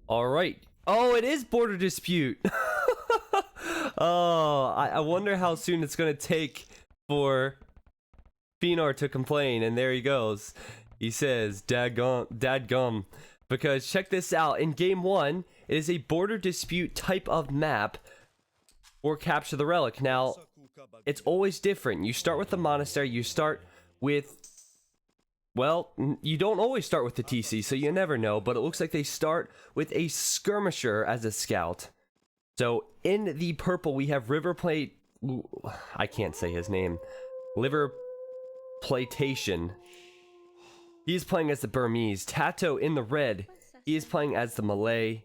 All right. Oh, it is border dispute. Oh, I wonder how soon it's gonna take for Phenar to complain, and there he goes. He says, dadgum. Because check this out, in game 1, it is a border dispute type of map or capture the relic. Now, it's always different. You start with the monastery, you start with, well, you don't always start with the TC, so you never know, but it looks like they start with a skirmisher as a scout. So, in the purple, we have I can't say his name. Liver Platation. He is playing as the Burmese. Tato in the red, he is playing as the Malay.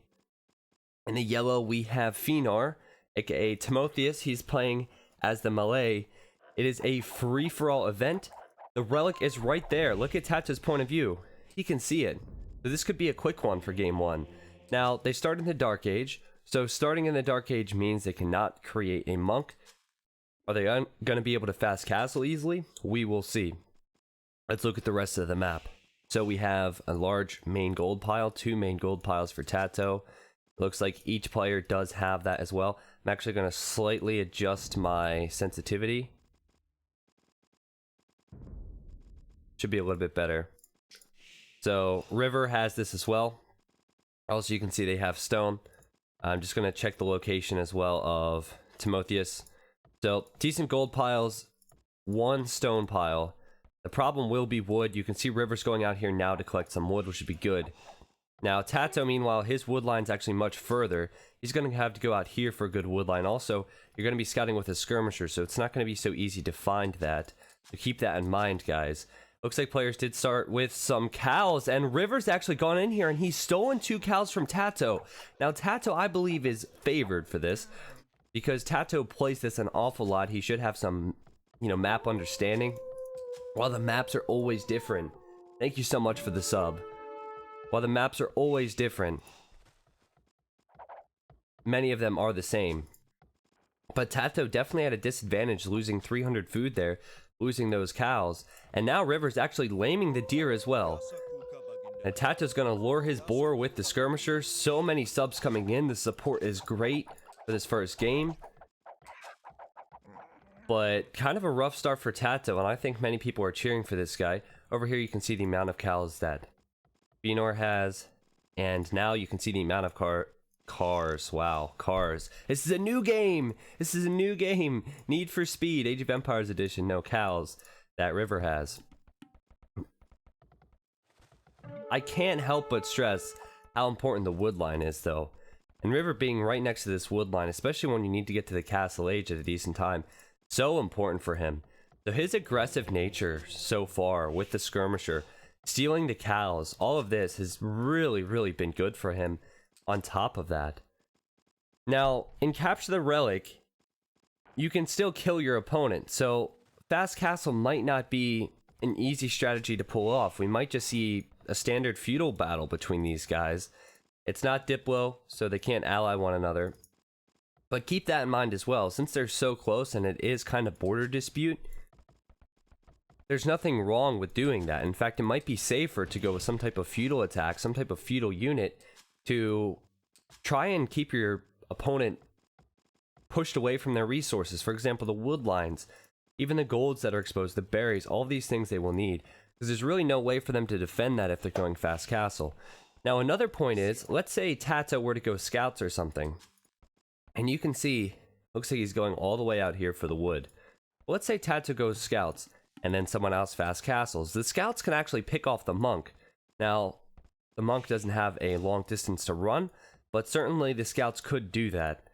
In the yellow, we have Phenar, aka Timotheus. He's playing as the Malay. It is a free-for-all event. The relic is right there. Look at Tato's point of view. He can see it. So this could be a quick one for game 1. Now, they start in the Dark Age. So starting in the Dark Age means they cannot create a monk. Are they going to be able to fast castle easily? We will see. Let's look at the rest of the map. So we have a large main gold pile, 2 main gold piles for Tato. Looks like each player does have that as well. I'm actually going to slightly adjust my sensitivity. Should be a little bit better. So River has this as well. Also, you can see they have stone. I'm just going to check the location as well of Timotheus. So decent gold piles, 1 stone pile. The problem will be wood. You can see River's going out here now to collect some wood, which should be good. Now, Tato, meanwhile, his wood line's actually much further. He's going to have to go out here for a good wood line. Also, you're going to be scouting with a skirmisher, so it's not going to be so easy to find that. So keep that in mind, guys. Looks like players did start with some cows, and River's actually gone in here, and he's stolen 2 cows from Tato. Now, Tato, I believe, is favored for this, because Tato plays this an awful lot. He should have some, map understanding. While the maps are always different. Thank you so much for the sub. While the maps are always different, many of them are the same. But Tato definitely had a disadvantage losing 300 food there, losing those cows. And now River's actually laming the deer as well. And Tato's going to lure his boar with the skirmisher. So many subs coming in. The support is great for this first game. But kind of a rough start for Tato, and I think many people are cheering for this guy. Over here you can see the amount of cows that Phenar has, and now you can see the amount of cars. Wow, cars. This is a new game! This is a new game! Need for Speed, Age of Empires edition, no cows that River has. I can't help but stress how important the wood line is, though. And River being right next to this wood line, especially when you need to get to the Castle Age at a decent time, so important for him. So his aggressive nature so far with the skirmisher, stealing the cows, all of this has really, really been good for him on top of that. Now, in Capture the Relic, you can still kill your opponent. So fast castle might not be an easy strategy to pull off. We might just see a standard feudal battle between these guys. It's not Diplo, so they can't ally one another. But keep that in mind as well, since they're so close and it is kind of border dispute, there's nothing wrong with doing that. In fact, it might be safer to go with some type of feudal attack, some type of feudal unit to try and keep your opponent pushed away from their resources. For example, the wood lines, even the golds that are exposed, the berries, all these things they will need. Because there's really no way for them to defend that if they're going fast castle. Now, another point is, let's say Tato were to go scouts or something. And you can see, looks like he's going all the way out here for the wood. Let's say Tato goes scouts, and then someone else fast castles. The scouts can actually pick off the monk. Now, the monk doesn't have a long distance to run, but certainly the scouts could do that.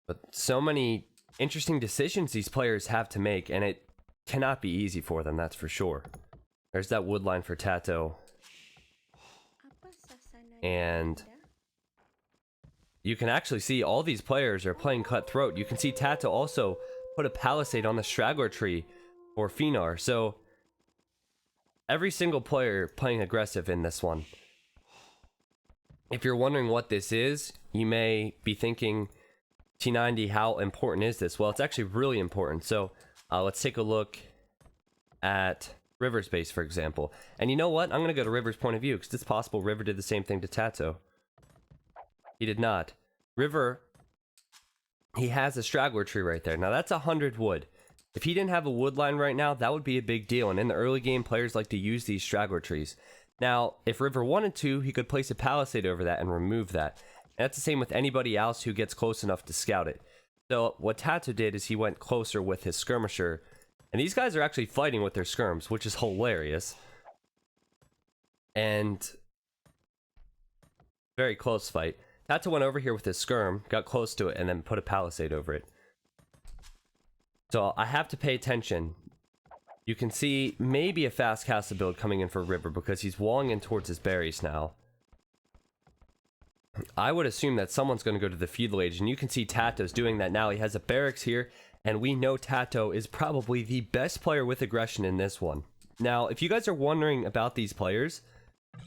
But so many interesting decisions these players have to make, and it cannot be easy for them, that's for sure. There's that wood line for Tato. And you can actually see all these players are playing cutthroat. You can see Tato also put a palisade on the straggler tree for Phenar. So every single player playing aggressive in this one. If you're wondering what this is, you may be thinking, T90, how important is this? Well, it's actually really important. So let's take a look at River's base, for example. And you know what? I'm going to go to River's point of view, because it's possible River did the same thing to Tato. He did not. River, he has a straggler tree right there. Now, that's 100 wood. If he didn't have a wood line right now, that would be a big deal. And in the early game, players like to use these straggler trees. Now, if River wanted to, he could place a palisade over that and remove that. And that's the same with anybody else who gets close enough to scout it. So what Tato did is he went closer with his skirmisher. And these guys are actually fighting with their skirms, which is hilarious. And very close fight. Tato went over here with his skirm, got close to it, and then put a palisade over it. So I have to pay attention. You can see maybe a fast castle build coming in for River because he's walling in towards his berries now. I would assume that someone's going to go to the feudal age, and you can see Tato's doing that now. He has a barracks here, and we know Tato is probably the best player with aggression in this one. Now, if you guys are wondering about these players,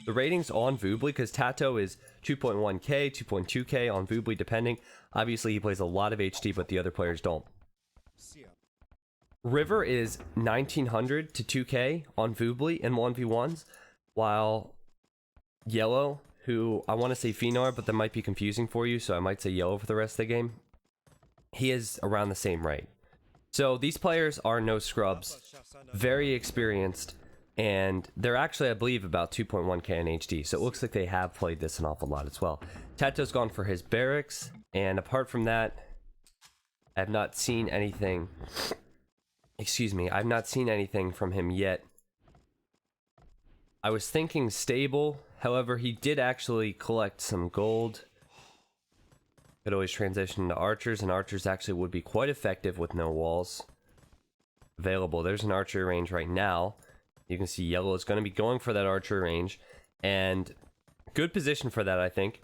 the ratings on Voobly, because Tato is 2.1k, 2.2k on Voobly depending. Obviously, he plays a lot of HD, but the other players don't. River is 1900 to 2k on Voobly in 1v1s, while Yellow, who I want to say Phenar, but that might be confusing for you, so I might say Yellow for the rest of the game, he is around the same rate. So these players are no scrubs, very experienced, and they're actually, I believe, about 2.1k in HD, so it looks like they have played this an awful lot as well. Tato's gone for his barracks, and apart from that, I have not seen anything... Excuse me, I've not seen anything from him yet. I was thinking stable, however, he did actually collect some gold. Could always transition to archers, and archers actually would be quite effective with no walls available. There's an archer range right now. You can see Yellow is going to be going for that archer range, and good position for that, I think,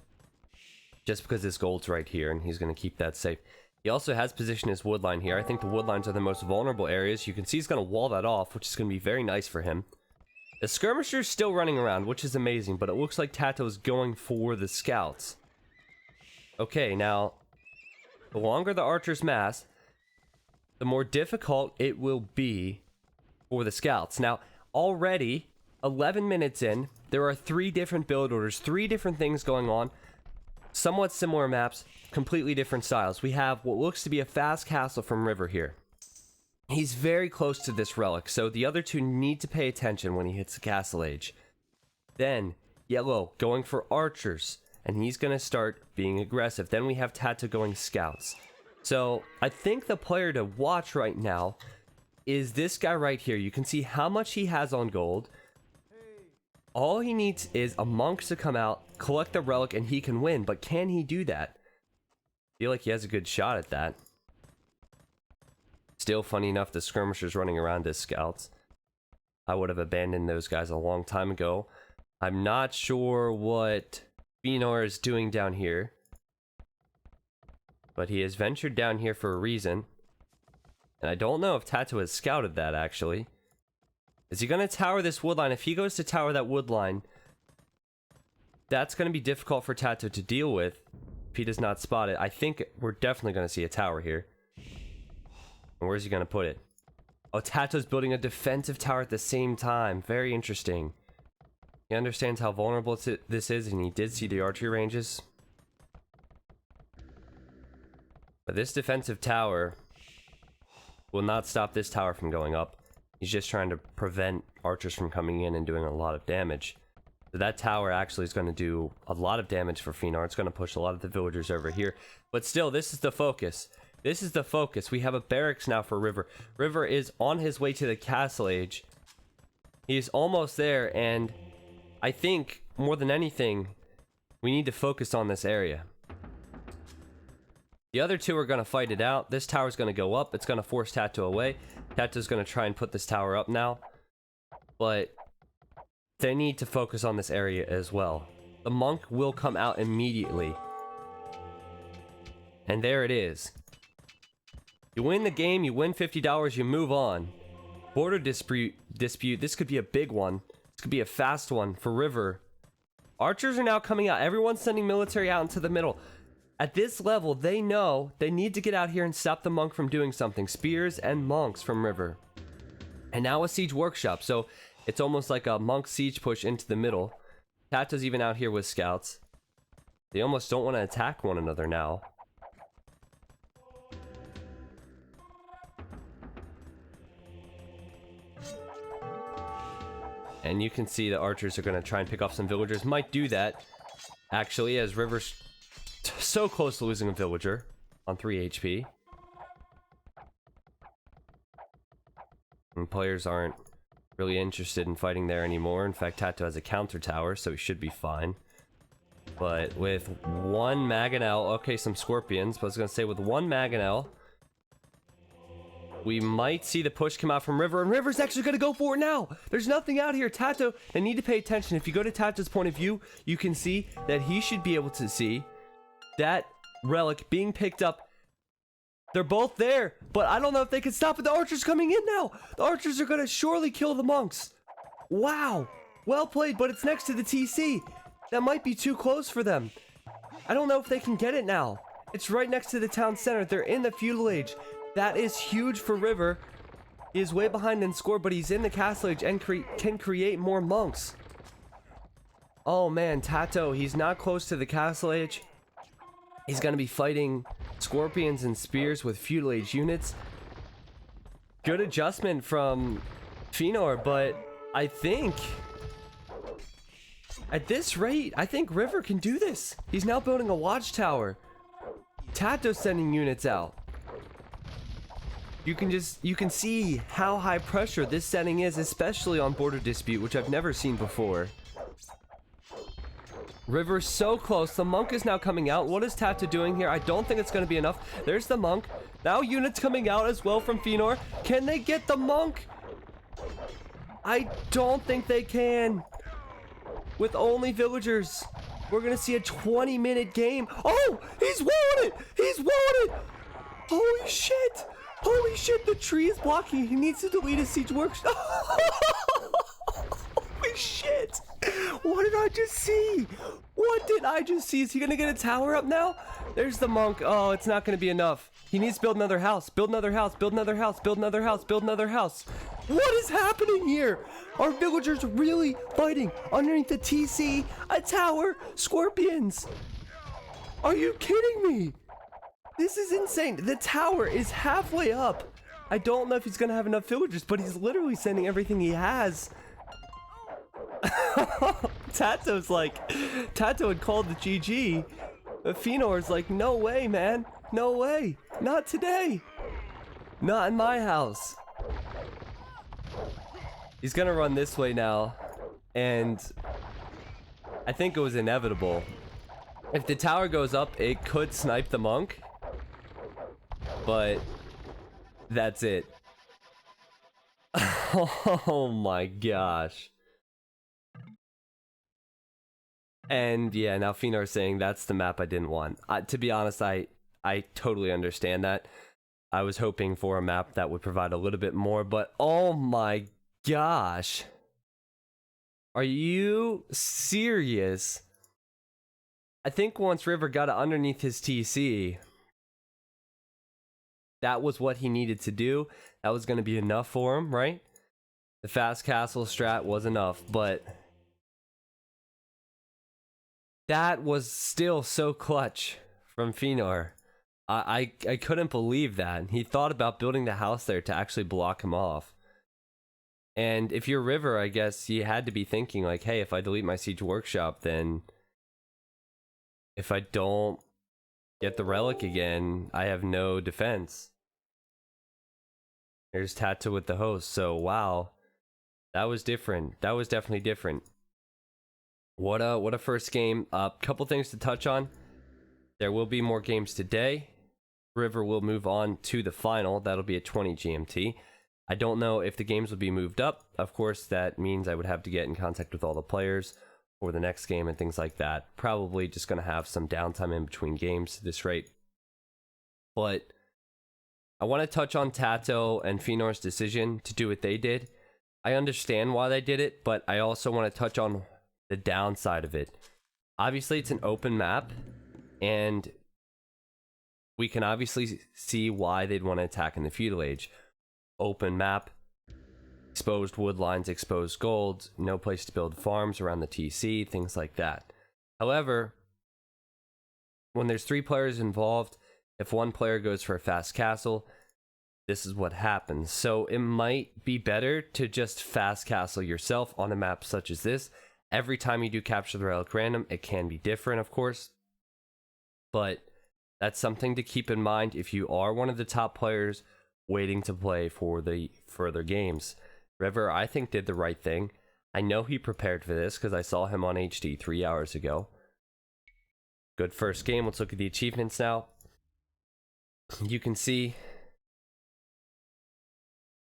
just because his gold's right here, and he's going to keep that safe. He also has positioned his wood line here. I think the wood lines are the most vulnerable areas. You can see he's going to wall that off, which is going to be very nice for him. The skirmisher's still running around, which is amazing, but it looks like Tato's going for the scouts. Okay, now, the longer the archer's mass, the more difficult it will be for the scouts. Now, already, 11 minutes in, there are 3 different build orders, 3 different things going on. Somewhat similar maps, completely different styles. We have what looks to be a fast castle from River here. He's very close to this relic, so the other two need to pay attention when he hits the castle age. Then, Yellow going for archers, and he's going to start being aggressive. Then we have Tato going scouts. So, I think the player to watch right now is this guy right here. You can see how much he has on gold. All he needs is a monk to come out, collect the relic, and he can win. But can he do that? I feel like he has a good shot at that. Still, funny enough, the skirmishers running around as scouts. I would have abandoned those guys a long time ago. I'm not sure what Phenar is doing down here, but he has ventured down here for a reason. And I don't know if Tato has scouted that, actually. Is he going to tower this wood line? If he goes to tower that wood line, that's going to be difficult for Tato to deal with if he does not spot it. I think we're definitely going to see a tower here. And where's he going to put it? Oh, Tato's building a defensive tower at the same time. Very interesting. He understands how vulnerable this is, and he did see the archery ranges. But this defensive tower will not stop this tower from going up. He's just trying to prevent archers from coming in and doing a lot of damage. So that tower actually is going to do a lot of damage for Phenar. It's going to push a lot of the villagers over here. But still, this is the focus. This is the focus. We have a barracks now for River. River is on his way to the castle age. He's almost there, and I think, more than anything, we need to focus on this area. The other two are going to fight it out. This tower's going to go up. It's going to force Tato away. Tato's going to try and put this tower up now. But they need to focus on this area as well. The monk will come out immediately. And there it is. You win the game, you win $50, you move on. Border dispute, this could be a big one. This could be a fast one for River. Archers are now coming out. Everyone's sending military out into the middle. At this level, they know they need to get out here and stop the monk from doing something. Spears and monks from River. And now a siege workshop. So it's almost like a monk siege push into the middle. Tato's even out here with scouts. They almost don't want to attack one another now. And you can see the archers are going to try and pick off some villagers. Might do that, actually, as River's so close to losing a villager on 3 HP. And players aren't really interested in fighting there anymore. In fact, Tato has a counter tower, so he should be fine. But with one Mangonel, okay, some scorpions, but I was going to say with one Mangonel, we might see the push come out from River, and River's actually going to go for it now. There's nothing out here. Tato, they need to pay attention. If you go to Tato's point of view, you can see that he should be able to see that relic being picked up. They're both there, but I don't know if they can stop it. The archers coming in now. The archers are going to surely kill the monks. Wow. Well played, but it's next to the TC. That might be too close for them. I don't know if they can get it now. It's right next to the town center. They're in the feudal age. That is huge for River. He is way behind in score, but he's in the castle age and can create more monks. Oh man, Tato, he's not close to the castle age. He's going to be fighting scorpions and spears with feudal age units. Good adjustment from Fëanor, but I think at this rate, I think River can do this. He's now building a watchtower. Tato's sending units out. You can see how high pressure this setting is, especially on border dispute, which I've never seen before. River's so close. The monk is now coming out. What is Tato doing here? I don't think it's going to be enough. There's the monk. Now units coming out as well from Fëanor. Can they get the monk? I don't think they can. With only villagers. We're going to see a 20-minute game. Oh, he's won it. He's won it. Holy shit. Holy shit, the tree is blocking. He needs to delete his siege workshop. Holy shit. What did I just see? What did I just see? Is he gonna get a tower up now? There's the monk. Oh, it's not gonna be enough. He needs to build another house. Build another house. Build another house. Build another house. Build another house. What is happening here? Are villagers really fighting underneath the TC? A tower? Scorpions? Are you kidding me? This is insane. The tower is halfway up. I don't know if he's gonna have enough villagers, but he's literally sending everything he has. Tato's like, Tato had called the GG. But Fëanor's like, no way, man. No way. Not today. Not in my house. He's gonna run this way now. And I think it was inevitable. If the tower goes up, it could snipe the monk. But that's it. Oh my gosh. And yeah, now Fëanor's saying that's the map I didn't want. To be honest, I totally understand that. I was hoping for a map that would provide a little bit more, but oh my gosh. Are you serious? I think once River got it underneath his TC, that was what he needed to do. That was going to be enough for him, right? The fast castle strat was enough, but that was still so clutch from Fëanor. I couldn't believe that. He thought about building the house there to actually block him off. And if you're River, I guess you had to be thinking like, hey, if I delete my siege workshop, then if I don't get the relic again, I have no defense. There's Tato with the host. So wow, that was different. That was definitely different. What a first game. Couple things to touch on. There will be more games today. River will move on to the final. That'll be at 20 GMT. I don't know if the games will be moved up. Of course, that means I would have to get in contact with all the players for the next game and things like that. Probably just going to have some downtime in between games at this rate. But I want to touch on Tato and Fëanor's decision to do what they did. I understand why they did it, but I also want to touch on the downside of it. Obviously, it's an open map, and we can obviously see why they'd want to attack in the feudal age. Open map, exposed wood lines, exposed gold, no place to build farms around the TC, things like that. However, when there's 3 players involved, if one player goes for a fast castle, this is what happens. So it might be better to just fast castle yourself on a map such as this. Every time you do capture the relic random, it can be different, of course, but that's something to keep in mind if you are one of the top players waiting to play for the further games. River, I think, did the right thing. I know he prepared for this because I saw him on HD 3 hours ago. Good first game. Let's look at the achievements now. You can see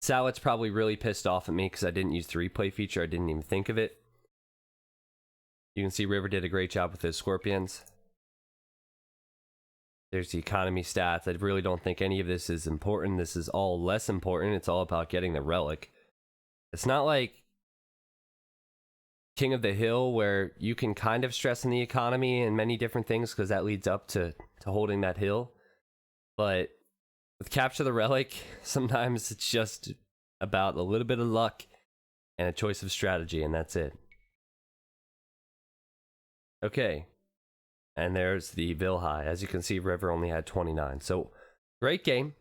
Sawit's probably really pissed off at me because I didn't use the replay feature. I didn't even think of it. You can see River did a great job with his scorpions. There's the economy stats. I really don't think any of this is important. This is all less important. It's all about getting the relic. It's not like King of the Hill where you can kind of stress in the economy and many different things because that leads up to holding that hill. But with Capture the Relic, sometimes it's just about a little bit of luck and a choice of strategy, and that's it. Okay. And there's the Vilhai. As you can see, River only had 29. So, great game.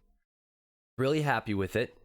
Really happy with it.